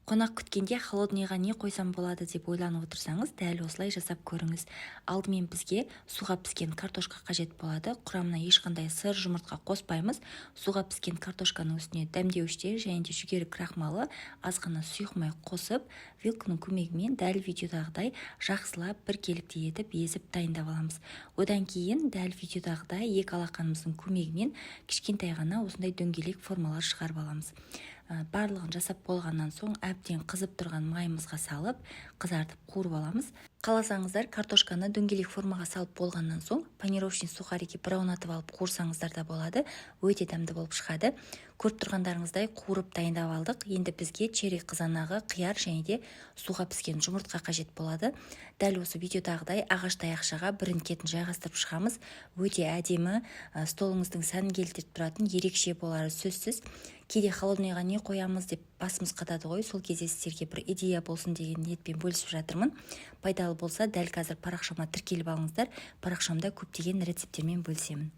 Қонақ күткенде холодныйға не қойсам болады деп ойланып отырсаңыз, дәл осылай жасап көріңіз. Алдымен бізге суға піскен картошка қажет болады. Құрамына ешқандай сыр, жұмыртқа қоспаймыз. Суға піскен картошканың үстіне дәмдеуіштер және де жүгері крахмалы, азғана сұйық май қосып, вилканың көмегімен дәл видеодағыдай жақсылап біркелкі етіп езіп дайындап аламыз. Одан кейін дәл видеодағыдай екі алақанымыздың көмегімен кішкентай ғана осындай дөңгелек формалар шығарып аламыз. Барлығын жасап болғаннан соң әбден қызып тұрған майымызға салып, қызартып қуырып аламыз. Қаласаңыздар, картошканы дөңгелек формаға салып болғаннан соң панировочный сухарики браунатып алып қуырсаңыздар да болады. Өте дәмді болып шығады. Көріп тұрғандарыңыздай қуырып дайындап алдық. Енді бізге черри қызанағы, қияр және де суға піскен жұмыртқа қажет болады. Дәл осы видеодағыдай ағаш таяқшаға бірін-кетін жайғастырып шығамыз. Өте әдемі, столыңыздың сәнін келтіріп тұратын ерекше болары сөзсіз. Кейде холодныйға не қоямыз деп басымыз қатады ғой, сол кезде сіздерге бір идея болсын деген ниетпен бөлісіп жатырмын. Пайдалы болса, дәл қазір парақшама тіркеліп алыңыздар. Парақшамда көптеген рецепттермен бөлісемін.